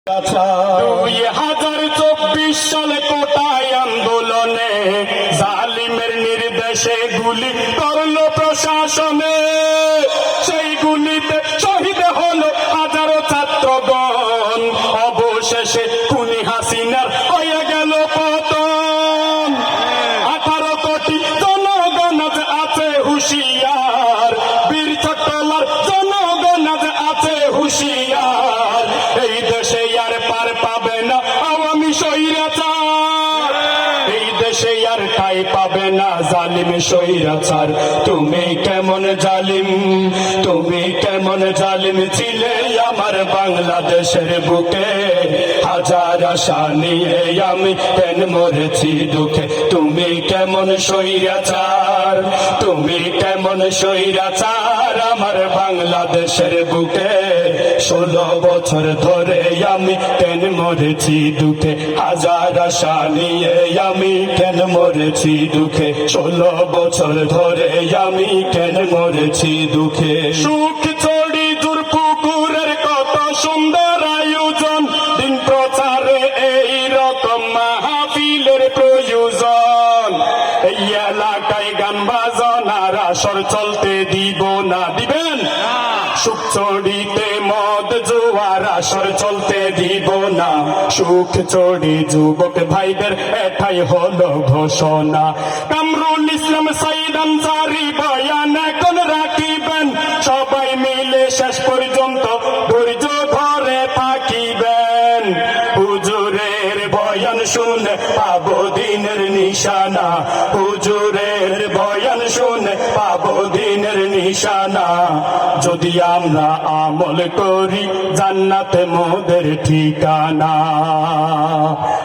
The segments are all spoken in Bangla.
2024 সালে কোটায় আন্দোলনে জালিমের নির্দেশে গুলি করলো প্রশাসনে, সেই গুলিতে শহীদ হলো হাজারো ছাত্রগণ, অবশেষে খুনি হাসিনার হয়ে গেল পতন। 18 কোটি জনগণ আজ আছে হুঁশিয়ার, বীর চট্টলার জনগণ আজ আছে হুঁশিয়ার, এই দেশে আর পার পাবে না আওয়ামী স্বৈরাচার, এই দেশে আর ঠাঁই পাবে না জালিম স্বৈরাচার। তুমি কেমন জালিম, তুমি কেমন জালিম ছিলে আমার বাংলাদেশের বুকে, হাজার আশা নিয়ে আমি কেন মরেছি দুঃখে। তুমি কেমন স্বৈরাচার, তুমি কেমন স্বৈরাচার আমার বাংলাদেশের বুকে, 16 বছর ধরে আমি কেন মরেছি দুঃখে, হাজার আশা নিয়ে আমি কেন মরেছি দুঃখে, 16 বছর ধরে আমি কেন মরেছি দুঃখে। সুখ চড়ি দূর পুকুরের কত সুন্দর আয়োজন, দিন প্রচারে এই রকম মাহফিলের প্রয়োজন, এই এলাকায় গান বাজনার আসর চলতে দিব না, দিবেন? সুখ চড়িতে মদ জোয়ার আসর চলতে দিব না, সুখ চড়ি যুবক ভাইদের এটাই হলো ঘোষণা। কামরুল ইসলাম সাইদ আনসারী বয়ান এখন রাখিবেন, সবাই মিলে শেষ পর্যন্ত ধৈর্য ধরে থাকিবেন, হুজুরের বয়ান শুনে পাবো দিনের নিশানা, হুজুরের বয়ান শুনে পাবো দিনের নিশানা, যদি আমরা আমল করি জান্নাতে মোদের ঠিকানা।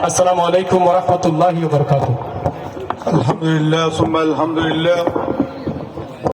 আসসালামু আলাইকুম ওয়া রাহমাতুল্লাহি ওয়া বারাকাতুহু। আলহামদুলিল্লাহ সুম্মা আলহামদুলিল্লাহ।